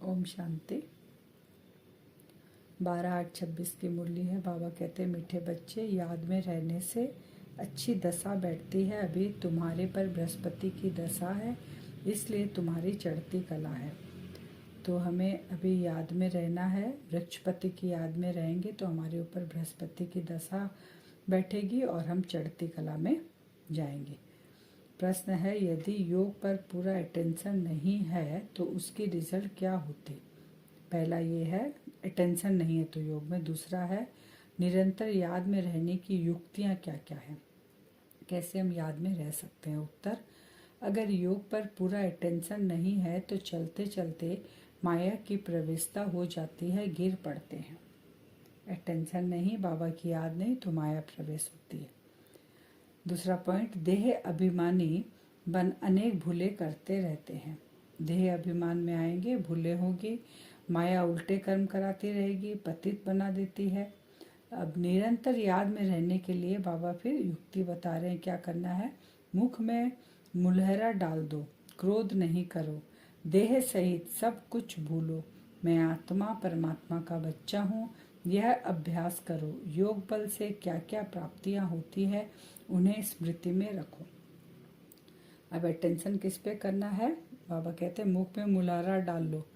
ओम शांति। 12/8/26 की मुरली है। बाबा कहते हैं, मीठे बच्चे, याद में रहने से अच्छी दशा बैठती है। अभी तुम्हारे पर बृहस्पति की दशा है, इसलिए तुम्हारी चढ़ती कला है। तो हमें अभी याद में रहना है। वृक्षपति की याद में रहेंगे तो हमारे ऊपर बृहस्पति की दशा बैठेगी और हम चढ़ती कला में जाएंगे। प्रश्न है, यदि योग पर पूरा अटेंशन नहीं है तो उसकी रिजल्ट क्या होती? पहला ये है, अटेंशन नहीं है तो योग में। दूसरा है, निरंतर याद में रहने की युक्तियाँ क्या क्या हैं, कैसे हम याद में रह सकते हैं। उत्तर, अगर योग पर पूरा अटेंशन नहीं है तो चलते चलते माया की प्रवेशता हो जाती है, गिर पड़ते हैं। अटेंशन नहीं, बाबा की याद नहीं तो माया प्रवेश होती है। दूसरा पॉइंट, देह अभिमानी बन अनेक भूले करते रहते हैं। देह अभिमान में आएंगे, भूले होंगी, माया उल्टे कर्म कराती रहेगी, पतित बना देती है। अब निरंतर याद में रहने के लिए बाबा फिर युक्ति बता रहे हैं, क्या करना है। मुख में मुलहरा डाल दो, क्रोध नहीं करो, देह सहित सब कुछ भूलो, मैं आत्मा परमात्मा का बच्चा हूँ, यह अभ्यास करो। योग बल से क्या क्या प्राप्तियाँ होती है उन्हें स्मृति में रखो। अब अटेंशन किस पे करना है? बाबा कहते हैं, मुख में मुलारा डाल लो,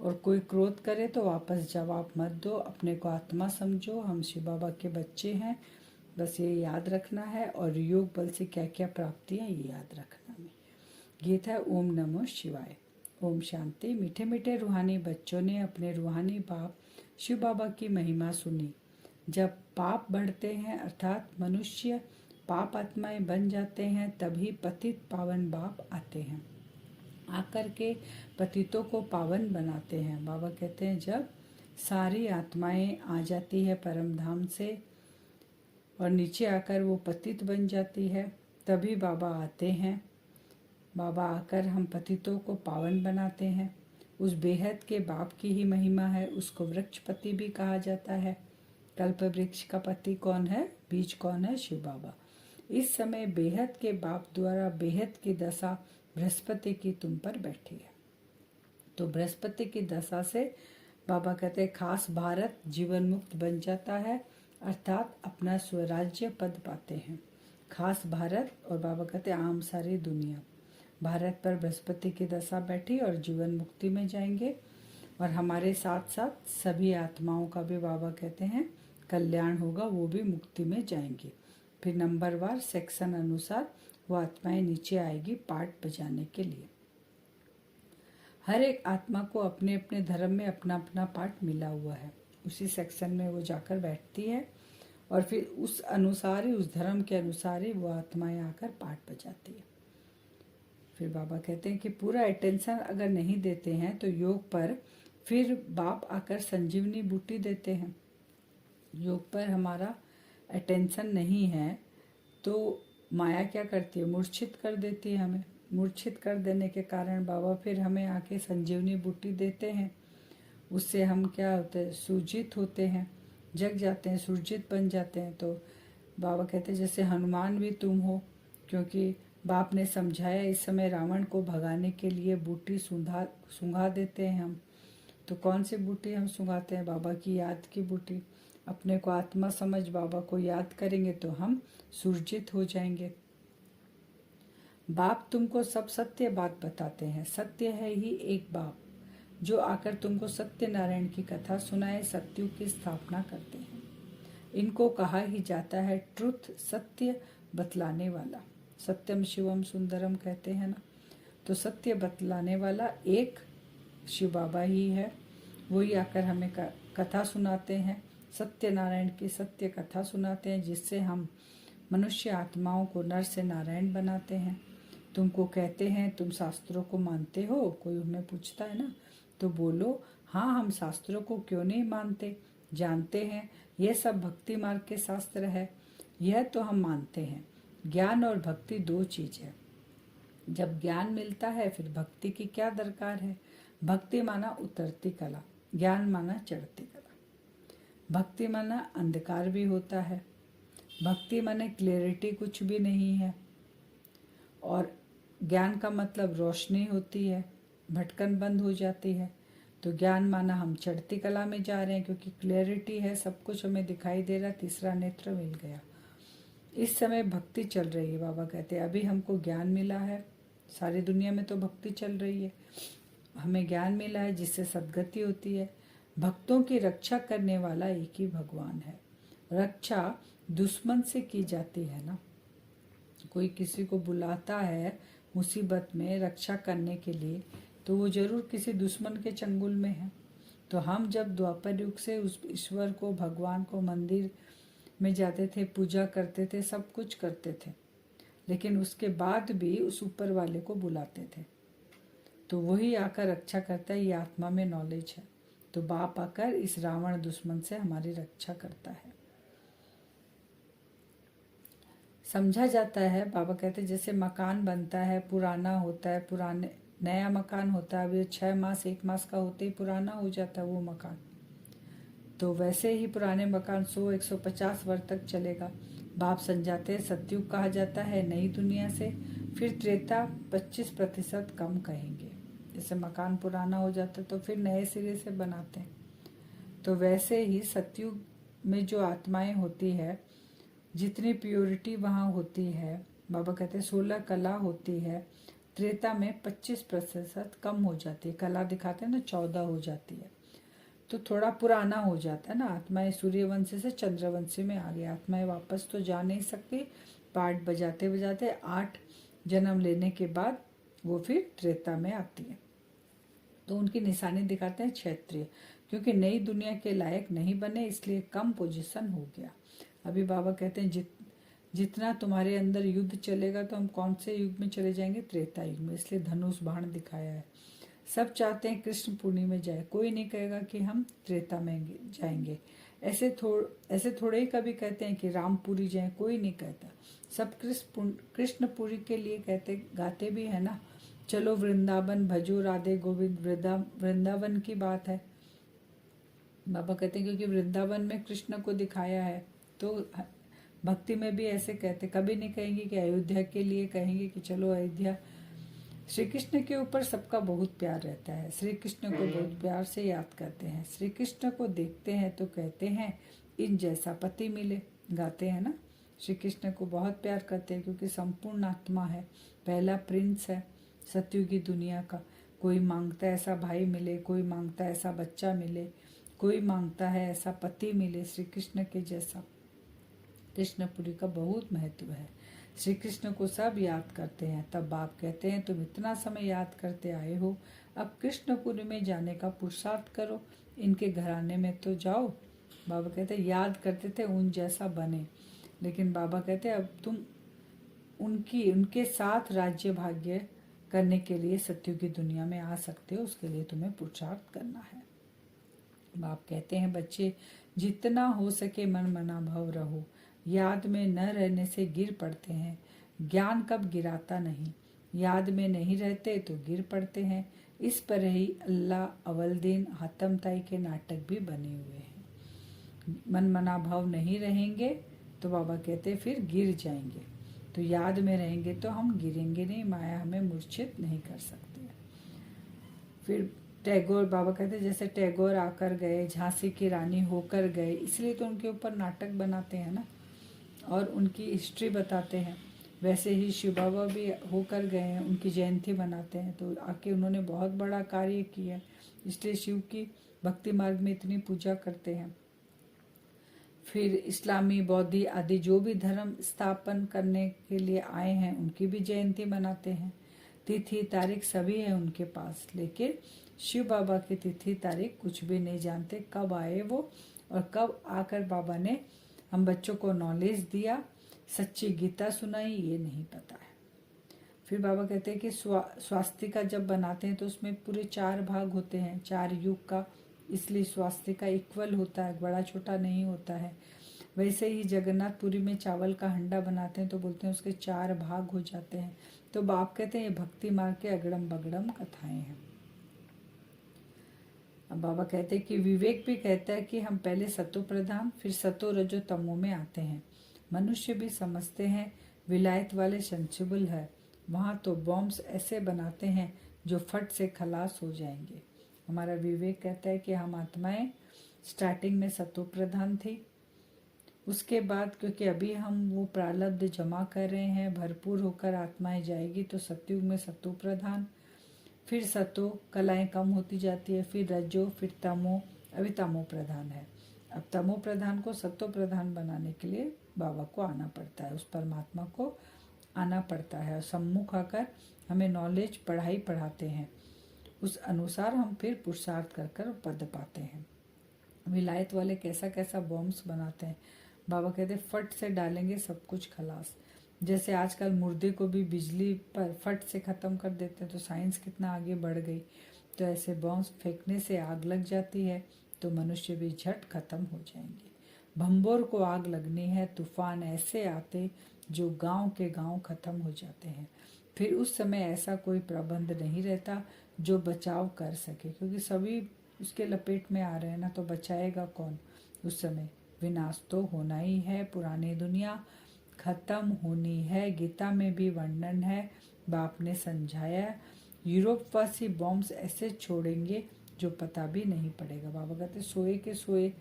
और कोई क्रोध करे तो वापस जवाब मत दो। अपने को आत्मा समझो, हम शिव बाबा के बच्चे हैं, बस ये याद रखना है। और योग बल से क्या क्या प्राप्ति है ये याद रखना है। गीत है ओम नमो शिवाय। ओम शांति। मीठे मीठे रूहानी बच्चों ने अपने रूहानी बाप शिव बाबा की महिमा सुनी। जब पाप बढ़ते हैं अर्थात मनुष्य पाप आत्माएं बन जाते हैं, तभी पतित पावन बाप आते हैं, आकर के पतितों को पावन बनाते हैं। बाबा कहते हैं, जब सारी आत्माएं आ जाती है परम धाम से और नीचे आकर वो पतित बन जाती है, तभी बाबा आते हैं। बाबा आकर हम पतितों को पावन बनाते हैं। उस बेहद के बाप की ही महिमा है, उसको वृक्षपति भी कहा जाता है। कल्प वृक्ष का पति कौन है, बीज कौन है? शिव बाबा। इस समय बेहद के बाप द्वारा बेहद की दशा बृहस्पति की तुम पर बैठी है। तो बृहस्पति की दशा से बाबा कहते हैं खास भारत जीवन मुक्त बन जाता है, अर्थात अपना स्वराज्य पद पाते हैं। खास भारत, और बाबा कहते हैं आम सारी दुनिया। भारत पर बृहस्पति की दशा बैठी और जीवन मुक्ति में जाएंगे, और हमारे साथ साथ सभी आत्माओं का भी बाबा कहते हैं कल्याण होगा, वो भी मुक्ति में जाएंगे। फिर नंबरवार सेक्शन अनुसार वो आत्माएं नीचे आएगी पाठ बजाने के लिए। हर एक आत्मा को अपने अपने धर्म में अपना अपना पाठ मिला हुआ है, उसी सेक्शन में वो जाकर बैठती है और फिर उस अनुसार ही, उस धर्म के अनुसार ही वो आत्माएं आकर पाठ बजाती है। फिर बाबा कहते हैं कि पूरा अटेंशन अगर नहीं देते हैं तो योग पर फिर बाप आकर संजीवनी बूटी देते हैं। योग पर हमारा अटेंशन नहीं है तो माया क्या करती है, मूर्छित कर देती है हमें। मूर्छित कर देने के कारण बाबा फिर हमें आके संजीवनी बूटी देते हैं। उससे हम क्या होते हैं, सूजित होते हैं, जग जाते हैं, सुरजित बन जाते हैं। तो बाबा कहते हैं जैसे हनुमान भी तुम हो, क्योंकि बाप ने समझाया इस समय रावण को भगाने के लिए बूटी सूंघा देते हैं हम। तो कौन सी बूटी हम सूंघाते हैं? बाबा की याद की बूटी। अपने को आत्मा समझ बाबा को याद करेंगे तो हम सुरजित हो जाएंगे। बाप तुमको सब सत्य बात बताते हैं। सत्य है ही एक बाप जो आकर तुमको सत्यनारायण की कथा सुनाए, सत्युग की स्थापना करते हैं। इनको कहा ही जाता है ट्रुथ, सत्य बतलाने वाला। सत्यम शिवम सुंदरम कहते हैं ना, तो सत्य बतलाने वाला एक शिव बाबा ही है। वही आकर हमें कथा सुनाते हैं, सत्यनारायण की सत्य कथा सुनाते हैं, जिससे हम मनुष्य आत्माओं को नर से नारायण बनाते हैं। तुमको कहते हैं तुम शास्त्रों को मानते हो, कोई हमें पूछता है ना, तो बोलो हाँ, हम शास्त्रों को क्यों नहीं मानते, जानते हैं यह सब भक्ति मार्ग के शास्त्र है, यह तो हम मानते हैं। ज्ञान और भक्ति दो चीज है। जब ज्ञान मिलता है फिर भक्ति की क्या दरकार है। भक्ति माना उतरती कला, ज्ञान माना चढ़ती कला। भक्ति माना अंधकार भी होता है, भक्ति माने क्लैरिटी कुछ भी नहीं है, और ज्ञान का मतलब रोशनी होती है, भटकन बंद हो जाती है। तो ज्ञान माना हम चढ़ती कला में जा रहे हैं, क्योंकि क्लैरिटी है, सब कुछ हमें दिखाई दे रहा, तीसरा नेत्र मिल गया। इस समय भक्ति चल रही है। बाबा कहते हैं अभी हमको ज्ञान मिला है, सारी दुनिया में तो भक्ति चल रही है, हमें ज्ञान मिला है जिससे सद्गति होती है। भक्तों की रक्षा करने वाला एक ही भगवान है। रक्षा दुश्मन से की जाती है ना, कोई किसी को बुलाता है मुसीबत में रक्षा करने के लिए, तो वो जरूर किसी दुश्मन के चंगुल में है। तो हम जब द्वापर युग से उस ईश्वर को, भगवान को मंदिर में जाते थे, पूजा करते थे, सब कुछ करते थे, लेकिन उसके बाद भी उस ऊपर वाले को बुलाते थे, तो वही आकर रक्षा करता है। ये आत्मा में नॉलेज है। तो बाप आकर इस रावण दुश्मन से हमारी रक्षा करता है। समझा जाता है, बाबा कहते हैं जैसे मकान बनता है, पुराना होता है, पुराने नया मकान होता है, अभी 6 मास 1 मास का होते ही पुराना हो जाता है वो मकान, तो वैसे ही पुराने मकान 100-150 वर्ष तक चलेगा। बाप समझाते हैं सतयुग कहा जाता है नई दुनिया से, फिर त्रेता 25% कम कहेंगे। जैसे मकान पुराना हो जाता है तो फिर नए सिरे से बनाते हैं, तो वैसे ही सतयुग में जो आत्माएं होती है, जितनी प्योरिटी वहाँ होती है, बाबा कहते हैं 16 कला होती है, त्रेता में 25% कम हो जाती है। कला दिखाते हैं ना, 14 हो जाती है, तो थोड़ा पुराना हो जाता है ना। आत्माएं सूर्यवंशी से चंद्रवंशी में आ गई, आत्माएं वापस तो जा नहीं सकती, पाठ बजाते बजाते 8 जन्म लेने के बाद वो फिर त्रेता में आती है। तो उनकी निशानी दिखाते हैं क्षेत्रीय, क्योंकि नई दुनिया के लायक नहीं बने, इसलिए कम पोजीशन हो गया। अभी बाबा कहते हैं जितना तुम्हारे अंदर युद्ध चलेगा, तो हम कौन से युग में चले जाएंगे? त्रेता युग में, इसलिए धनुष बाण दिखाया है। सब चाहते हैं कृष्ण पुरी में जाए, कोई नहीं कहेगा कि हम त्रेता में जाएंगे। ऐसे थोड़े ही कभी कहते हैं कि रामपुरी जाए, कोई नहीं कहता। सब कृष्णपुरी के लिए कहते, गाते भी है ना, चलो वृंदावन भजो राधे गोविंद, वृंदावन की बात है। बाबा कहते हैं क्योंकि वृंदावन में कृष्ण को दिखाया है, तो भक्ति में भी ऐसे कहते, कभी नहीं कहेंगे कि अयोध्या के लिए कहेंगे कि चलो अयोध्या। श्री कृष्ण के ऊपर सबका बहुत प्यार रहता है, श्री कृष्ण को बहुत प्यार से याद करते हैं। श्री कृष्ण को देखते हैं तो कहते हैं इन जैसा पति मिले, गाते हैं ना। श्री कृष्ण को बहुत प्यार करते हैं क्योंकि संपूर्ण आत्मा है, पहला प्रिंस है सतयुगी दुनिया का। कोई मांगता है ऐसा भाई मिले, कोई मांगता है ऐसा बच्चा मिले, कोई मांगता है ऐसा पति मिले श्री कृष्ण के जैसा। कृष्णपुरी का बहुत महत्व है, श्री कृष्ण को सब याद करते हैं। तब बाप कहते हैं तुम इतना समय याद करते आए हो, अब कृष्णपुरी में जाने का पुरुषार्थ करो, इनके घराने में तो जाओ। बाबा कहते हैं याद करते थे उन जैसा बने, लेकिन बाबा कहते हैं अब तुम उनके साथ राज्य भाग्य करने के लिए सतयुगी दुनिया में आ सकते हो, उसके लिए तुम्हें पुरुषार्थ करना है। बाप कहते हैं बच्चे जितना हो सके मन मना भव रहो, याद में न रहने से गिर पड़ते हैं। ज्ञान कब गिराता नहीं, याद में नहीं रहते तो गिर पड़ते हैं। इस पर ही अल्लाह अवलदीन हातम ताई के नाटक भी बने हुए हैं। मन मना भाव नहीं रहेंगे तो बाबा कहते फिर गिर जाएंगे, तो याद में रहेंगे तो हम गिरेंगे नहीं, माया हमें मूर्छित नहीं कर सकते। फिर टैगोर, बाबा कहते जैसे टैगोर आकर गए, झांसी की रानी होकर गए, इसलिए तो उनके ऊपर नाटक बनाते हैं ना और उनकी हिस्ट्री बताते हैं। वैसे ही शिव बाबा भी होकर गए हैं, उनकी जयंती मनाते हैं, तो आके उन्होंने बहुत बड़ा कार्य किया, इसलिए शिव की भक्ति मार्ग में इतनी पूजा करते हैं। फिर इस्लामी, बौद्धि आदि जो भी धर्म स्थापन करने के लिए आए हैं, उनकी भी जयंती मनाते हैं। तिथि तारीख सभी है उनके पास, लेकिन शिव बाबा की तिथि तारीख कुछ भी नहीं जानते, कब आए वो और कब आकर बाबा ने हम बच्चों को नॉलेज दिया, सच्ची गीता सुनाई, ये नहीं पता है। फिर बाबा कहते हैं कि स्वास्तिका जब बनाते हैं तो उसमें पूरे 4 भाग होते हैं, 4 युग का, इसलिए स्वास्तिका इक्वल होता है, बड़ा छोटा नहीं होता है। वैसे ही जगन्नाथपुरी में चावल का हंडा बनाते हैं तो बोलते हैं उसके 4 भाग हो जाते हैं। तो बाप कहते हैं ये भक्ति मार्ग के अगड़म बगड़म कथाएं हैं। अब बाबा कहते हैं कि विवेक भी कहता है कि हम पहले सतो प्रधान फिर सतो रजो तमो में आते हैं। मनुष्य भी समझते हैं विलायत वाले सेंसिबल है, वहाँ तो बॉम्ब्स ऐसे बनाते हैं जो फट से खलास हो जाएंगे। हमारा विवेक कहता है कि हम आत्माएं स्टार्टिंग में सत्व प्रधान थी, उसके बाद क्योंकि अभी हम वो प्रारब्ध जमा कर रहे हैं, भरपूर होकर आत्माएं जाएगी तो सत्युग में सत्व प्रधान, फिर सतो कलाएं कम होती जाती है, फिर रजो, फिर तमो, अभी तमो प्रधान है। अब तमो प्रधान को सत्व प्रधान बनाने के लिए बाबा को आना पड़ता है, उस परमात्मा को आना पड़ता है और सम्मुख आकर हमें नॉलेज पढ़ाई पढ़ाते हैं, उस अनुसार हम फिर पुरुषार्थ कर कर पद पाते हैं। विलायत वाले कैसा कैसा बॉम्ब्स बनाते हैं, बाबा कहते हैं फट से डालेंगे सब कुछ खलास। जैसे आजकल मुर्दे को भी बिजली पर फट से ख़त्म कर देते हैं, तो साइंस कितना आगे बढ़ गई। तो ऐसे बॉम्ब्स फेंकने से आग लग जाती है तो मनुष्य भी झट खत्म हो जाएंगे। भंबोर को आग लगनी है, तूफान ऐसे आते जो गांव के गांव खत्म हो जाते हैं। फिर उस समय ऐसा कोई प्रबंध नहीं रहता जो बचाव कर सके, क्योंकि सभी उसके लपेट में आ रहे हैं ना, तो बचाएगा कौन। उस समय विनाश तो होना ही है, पुरानी दुनिया खत्म होनी है। गीता में भी वर्णन है, बाप ने समझाया, यूरोपवासी बॉम्ब्स ऐसे छोड़ेंगे जो पता भी नहीं पड़ेगा। बाबा कहते सोए के सोए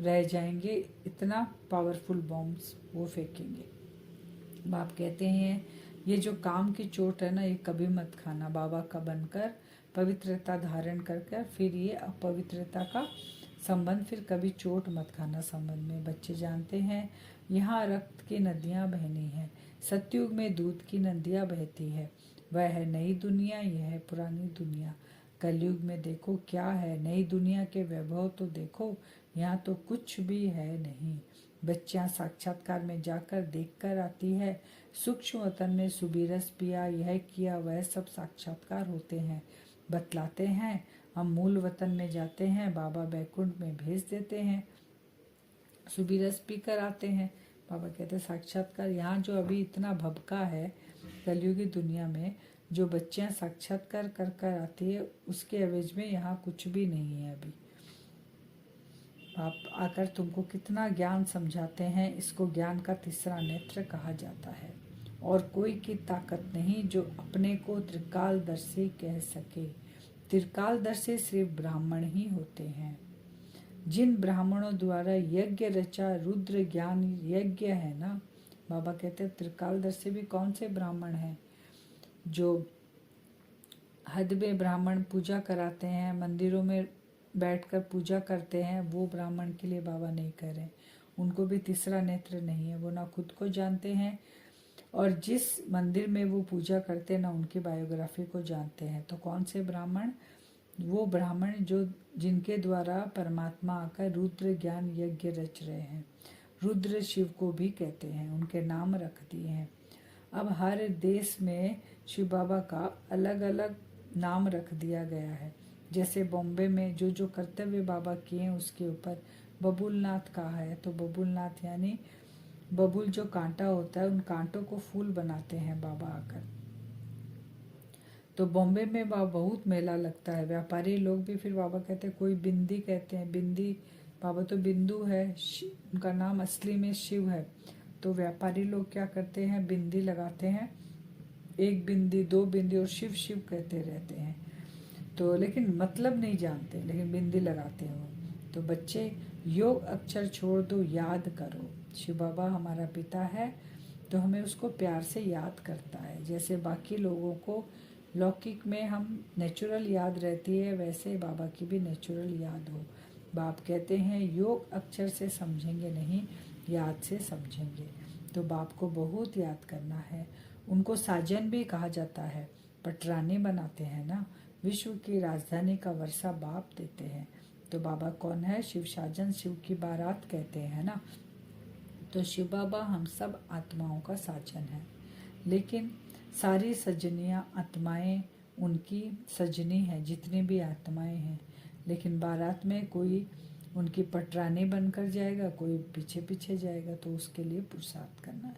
रह जाएंगे, इतना पावरफुल बॉम्ब्स वो फेंकेंगे। बाप कहते हैं ये जो काम की चोट है ना, ये कभी मत खाना। बाबा का बनकर पवित्रता धारण कर कर फिर ये अपवित्रता का संबंध, फिर कभी चोट मत खाना संबंध में। बच्चे जानते हैं यहाँ रक्त की नदियाँ बहनी हैं, सतयुग में दूध की नदियाँ बहती है। वह है नई दुनिया, यह है पुरानी दुनिया। कलयुग में देखो क्या है, नई दुनिया के वैभव तो देखो, यहाँ तो कुछ भी है नहीं। बच्चियाँ साक्षात्कार में जाकर देख कर आती है, सूक्ष्म वतन में सुबीरस पिया, यह किया, वह सब साक्षात्कार होते हैं, बतलाते हैं। हम मूल वतन में जाते हैं, बाबा बैकुंठ में भेज देते हैं, सुबीरस पी कर आते हैं। बाबा कहते हैं साक्षात्कार यहाँ जो अभी इतना भबका है कलयुगी दुनिया में, जो बच्चियाँ साक्षात्कार कर कर आती है, उसके एवज में यहाँ कुछ भी नहीं है। अभी आप आकर तुमको कितना ज्ञान समझाते हैं, इसको ज्ञान का तीसरा नेत्र कहा जाता है। और कोई की ताकत नहीं जो अपने को त्रिकालदर्शी कह सके। त्रिकालदर्शी सिर्फ ब्राह्मण ही होते हैं। जिन ब्राह्मणों द्वारा यज्ञ रचा, रुद्र ज्ञान यज्ञ है ना, बाबा कहते हैं त्रिकालदर्शी भी कौन से ब्राह्मण हैं? जो हद में ब्राह्मण पूजा कराते हैं, मंदिरों में बैठकर पूजा करते हैं, वो ब्राह्मण के लिए बाबा नहीं कह रहे। उनको भी तीसरा नेत्र नहीं है, वो ना खुद को जानते हैं और जिस मंदिर में वो पूजा करते हैं ना उनकी बायोग्राफी को जानते हैं। तो कौन से ब्राह्मण? वो ब्राह्मण जो जिनके द्वारा परमात्मा आकर रुद्र ज्ञान यज्ञ रच रहे हैं। रुद्र शिव को भी कहते हैं, उनके नाम रख दिए हैं। अब हर देश में शिव बाबा का अलग अलग नाम रख दिया गया है। जैसे बॉम्बे में जो जो कर्तव्य बाबा किए हैं उसके ऊपर बबुलनाथ कहा है, तो बबुलनाथ यानी बबुल जो कांटा होता है, उन कांटों को फूल बनाते हैं बाबा आकर। तो बॉम्बे में बहुत मेला लगता है, व्यापारी लोग भी फिर बाबा कहते हैं, कोई बिंदी कहते हैं, बिंदी बाबा तो बिंदु है, उनका नाम असली में शिव है। तो व्यापारी लोग क्या करते हैं, बिंदी लगाते हैं, एक बिंदी, दो बिंदी, और शिव शिव कहते रहते हैं। तो लेकिन मतलब नहीं जानते, लेकिन बिंदी लगाते हो। तो बच्चे योग अक्षर छोड़ दो, याद करो शिव बाबा हमारा पिता है, तो हमें उसको प्यार से याद करता है। जैसे बाकी लोगों को लौकिक में हम नेचुरल याद रहती है, वैसे बाबा की भी नेचुरल याद हो। बाप कहते हैं योग अक्षर से समझेंगे नहीं, याद से समझेंगे। तो बाप को बहुत याद करना है। उनको साजन भी कहा जाता है, पटरानी बनाते हैं ना, विश्व की राजधानी का वर्षा बाप देते हैं। तो बाबा कौन है? शिव साजन, शिव की बारात कहते हैं ना। तो शिव बाबा हम सब आत्माओं का साजन है, लेकिन सारी सजनियाँ आत्माएं उनकी सजनी हैं, जितनी भी आत्माएं हैं। लेकिन बारात में कोई उनकी पटरानी बनकर जाएगा, कोई पीछे पीछे जाएगा, तो उसके लिए पुरुषार्थ करना है।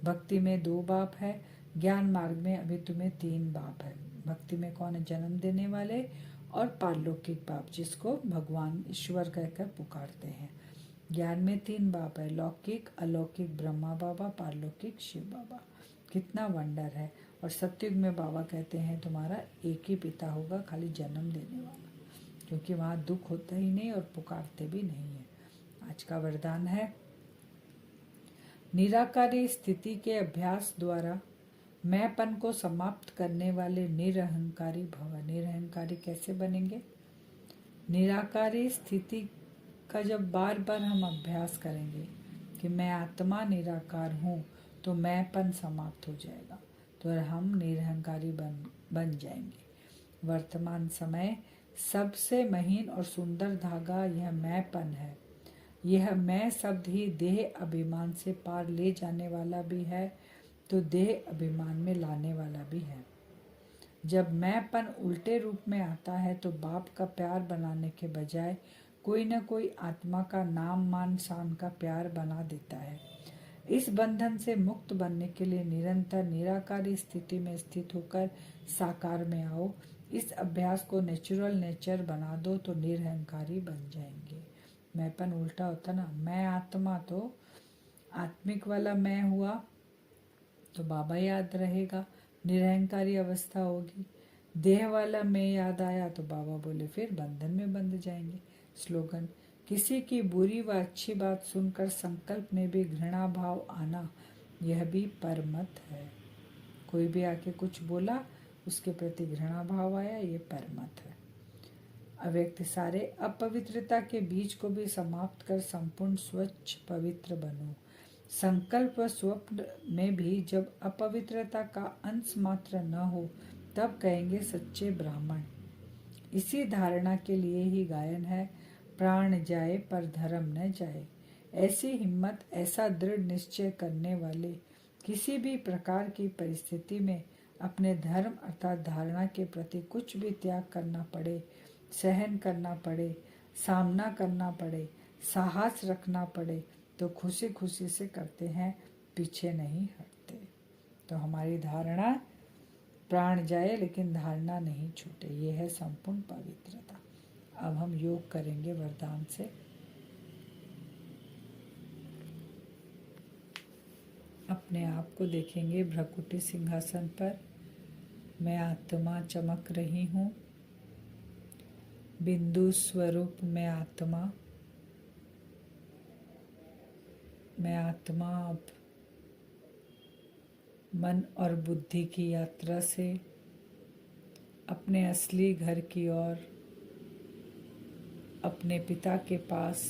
भक्ति में 2 बाप है, ज्ञान मार्ग में अभी तुम्हें 3 बाप है। भक्ति में कौन है? जन्म देने वाले और पारलौकिक बाप, जिसको भगवान ईश्वर कहकर पुकारते हैं। ज्ञान में 3 बाप है, लौकिक, अलौकिक ब्रह्मा बाबा, पारलौकिक शिव बाबा। कितना वंडर है। और सतयुग में बाबा कहते हैं तुम्हारा एक ही पिता होगा, खाली जन्म देने वाला। क्योंकि वहाँ दुख होता ही नहीं और पुकारते भी नहीं है। आज का वरदान है, निराकारी स्थिति के अभ्यास द्वारा मैंपन को समाप्त करने वाले निरहंकारी भव। निरहंकारी कैसे बनेंगे? निराकारी स्थिति का जब बार बार हम अभ्यास करेंगे कि मैं आत्मा निराकार हूँ, तो मैंपन समाप्त हो जाएगा, तो हम निरहंकारी बन जाएंगे। वर्तमान समय सबसे महीन और सुंदर धागा यह मैंपन है। यह मैं शब्द ही देह अभिमान से पार ले जाने वाला भी है, तो देह अभिमान में लाने वाला भी है। जब मैंपन उल्टे रूप में आता है, तो बाप का प्यार बनाने के बजाय कोई न कोई आत्मा का नाम मान शान का प्यार बना देता है। इस बंधन से मुक्त बनने के लिए निरंतर निराकारी स्थिति में स्थित होकर साकार में आओ। इस अभ्यास को नेचुरल नेचर बना दो, तो निरहंकारी बन जाएंगे। मैंपन उल्टा होता ना, मैं आत्मा, तो आत्मिक वाला मैं हुआ तो बाबा याद रहेगा, निरहंकारी अवस्था होगी। देह वाला मैं याद आया तो बाबा बोले फिर बंधन में बंध जाएंगे। स्लोगन, किसी की बुरी व अच्छी बात सुनकर संकल्प में भी घृणा भाव आना, यह भी परमत है। कोई भी आके कुछ बोला, उसके प्रति घृणा भाव आया, ये परमत है। अव्यक्त सारे अपवित्रता के बीज को भी समाप्त कर संपूर्ण स्वच्छ पवित्र बनो। संकल्प व स्वप्न में भी जब अपवित्रता का अंश मात्र न हो, तब कहेंगे सच्चे ब्राह्मण। इसी धारणा के लिए ही गायन है, प्राण जाए पर धर्म न जाए। ऐसी हिम्मत, ऐसा दृढ़ निश्चय करने वाले किसी भी प्रकार की परिस्थिति में अपने धर्म अर्थात धारणा के प्रति कुछ भी त्याग करना पड़े, सहन करना पड़े, सामना करना पड़े, साहस रखना पड़े, तो खुशी खुशी से करते हैं, पीछे नहीं हटते। तो हमारी धारणा, प्राण जाए लेकिन धारणा नहीं छूटे, ये है संपूर्ण पवित्रता। अब हम योग करेंगे वरदान से। अपने आप को देखेंगे भ्रकुटी सिंहासन पर। मैं आत्मा चमक रही हूँ। बिंदु स्वरूप मैं आत्मा अब मन और बुद्धि की यात्रा से अपने असली घर की ओर, अपने पिता के पास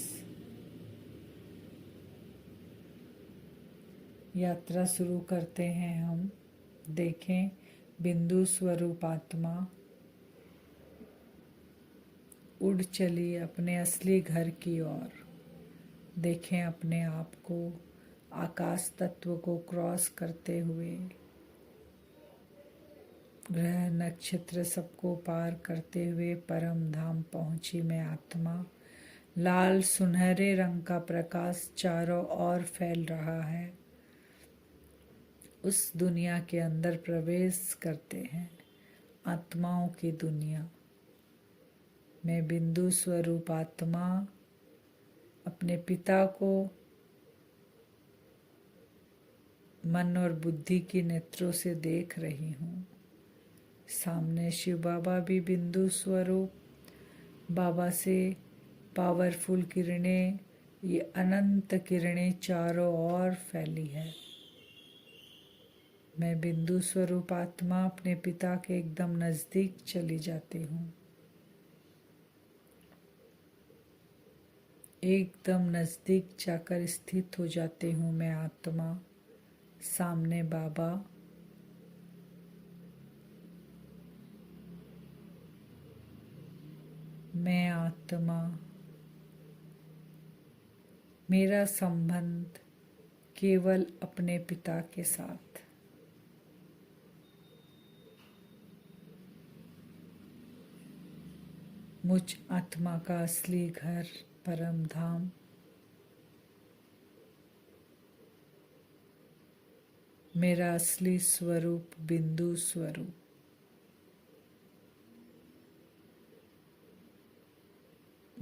यात्रा शुरू करते हैं। हम देखें बिंदु स्वरूप आत्मा उड़ चली अपने असली घर की ओर। देखें अपने आप को आकाश तत्व को क्रॉस करते हुए, ग्रह नक्षत्र सबको पार करते हुए परम धाम पहुंची मैं आत्मा। लाल सुनहरे रंग का प्रकाश चारों ओर फैल रहा है। उस दुनिया के अंदर प्रवेश करते हैं, आत्माओं की दुनिया। मैं बिंदु स्वरूप आत्मा अपने पिता को मन और बुद्धि की नेत्रों से देख रही हूँ। सामने शिव बाबा भी बिंदु स्वरूप, बाबा से पावरफुल किरणें, ये अनंत किरणें चारों ओर फैली है। मैं बिंदु स्वरूप आत्मा अपने पिता के एकदम नजदीक चली जाती हूँ। एकदम नजदीक जाकर स्थित हो जाती हूँ मैं आत्मा। सामने बाबा, मैं आत्मा, मेरा संबंध केवल अपने पिता के साथ। मुझ आत्मा का असली घर परम धाम, मेरा असली स्वरूप बिंदु स्वरूप।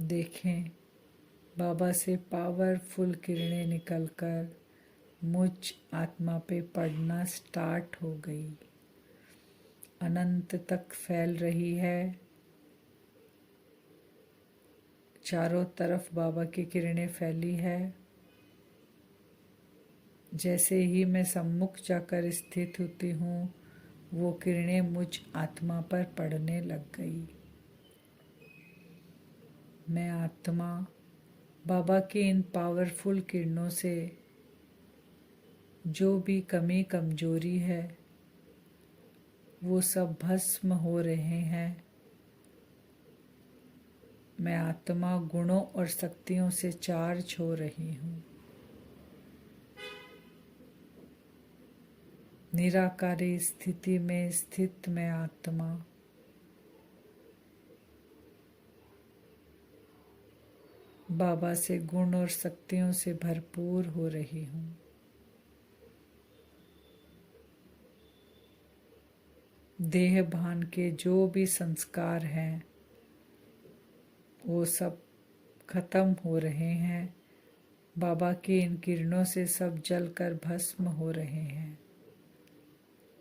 देखें बाबा से पावरफुल किरणें निकलकर मुझ आत्मा पे पड़ना स्टार्ट हो गई, अनंत तक फैल रही है। चारों तरफ बाबा की किरणें फैली है। जैसे ही मैं सम्मुख जाकर स्थित होती हूँ, वो किरणें मुझ आत्मा पर पड़ने लग गई। मैं आत्मा बाबा की इन पावरफुल किरणों से जो भी कमी कमजोरी है वो सब भस्म हो रहे हैं। मैं आत्मा गुणों और शक्तियों से चार्ज हो रही हूँ। निराकारी स्थिति में स्थित मैं आत्मा बाबा से गुण और शक्तियों से भरपूर हो रही हूँ। देह भान के जो भी संस्कार हैं वो सब खत्म हो रहे हैं। बाबा की इन किरणों से सब जलकर भस्म हो रहे हैं।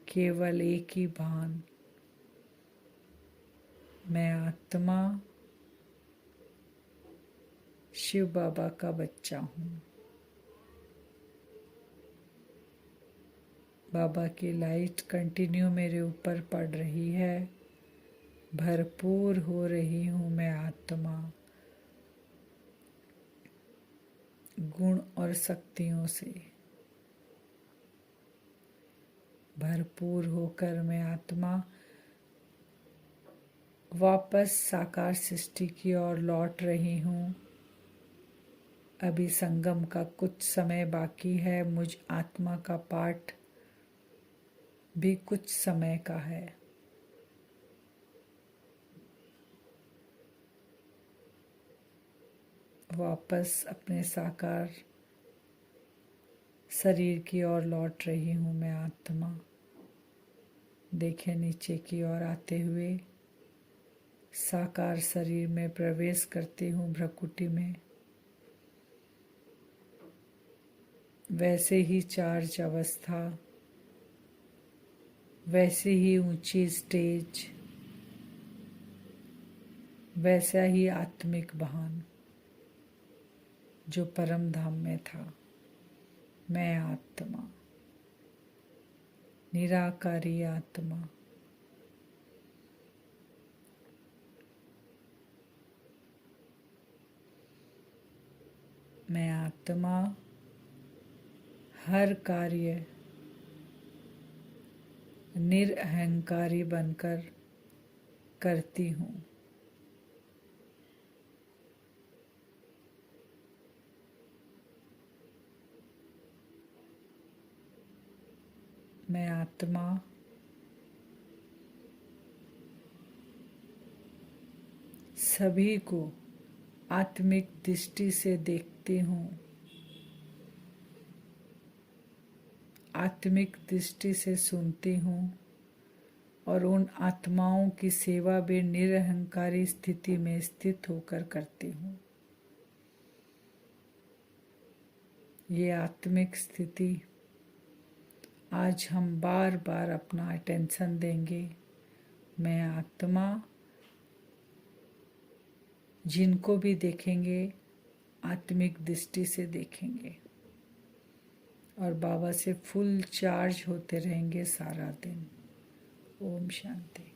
केवल एक ही भान, मैं आत्मा शिव बाबा का बच्चा हूँ। बाबा की लाइट कंटिन्यू मेरे ऊपर पड़ रही है। भरपूर हो रही हूँ मैं आत्मा गुण और शक्तियों से। भरपूर होकर मैं आत्मा वापस साकार सृष्टि की ओर लौट रही हूँ। अभी संगम का कुछ समय बाकी है। मुझ आत्मा का पाठ भी कुछ समय का है। वापस अपने साकार शरीर की ओर लौट रही हूँ मैं आत्मा। देखें नीचे की ओर आते हुए साकार शरीर में प्रवेश करती हूँ भ्रकुटी में। वैसे ही चार्ज अवस्था, वैसे ही ऊंची स्टेज, वैसा ही आत्मिक भान जो परम धाम में था। मैं आत्मा, निराकारी आत्मा, मैं आत्मा हर कार्य निरअहंकारी बनकर करती हूँ। मैं आत्मा सभी को आत्मिक दृष्टि से देखती हूँ। आत्मिक दृष्टि से सुनती हूँ और उन आत्माओं की सेवा भी निरअहंकारी स्थिति में स्थित होकर करती हूँ। ये आत्मिक स्थिति आज हम बार बार अपना अटेंशन देंगे। मैं आत्मा जिनको भी देखेंगे आत्मिक दृष्टि से देखेंगे और बाबा से फुल चार्ज होते रहेंगे सारा दिन। ओम शांति।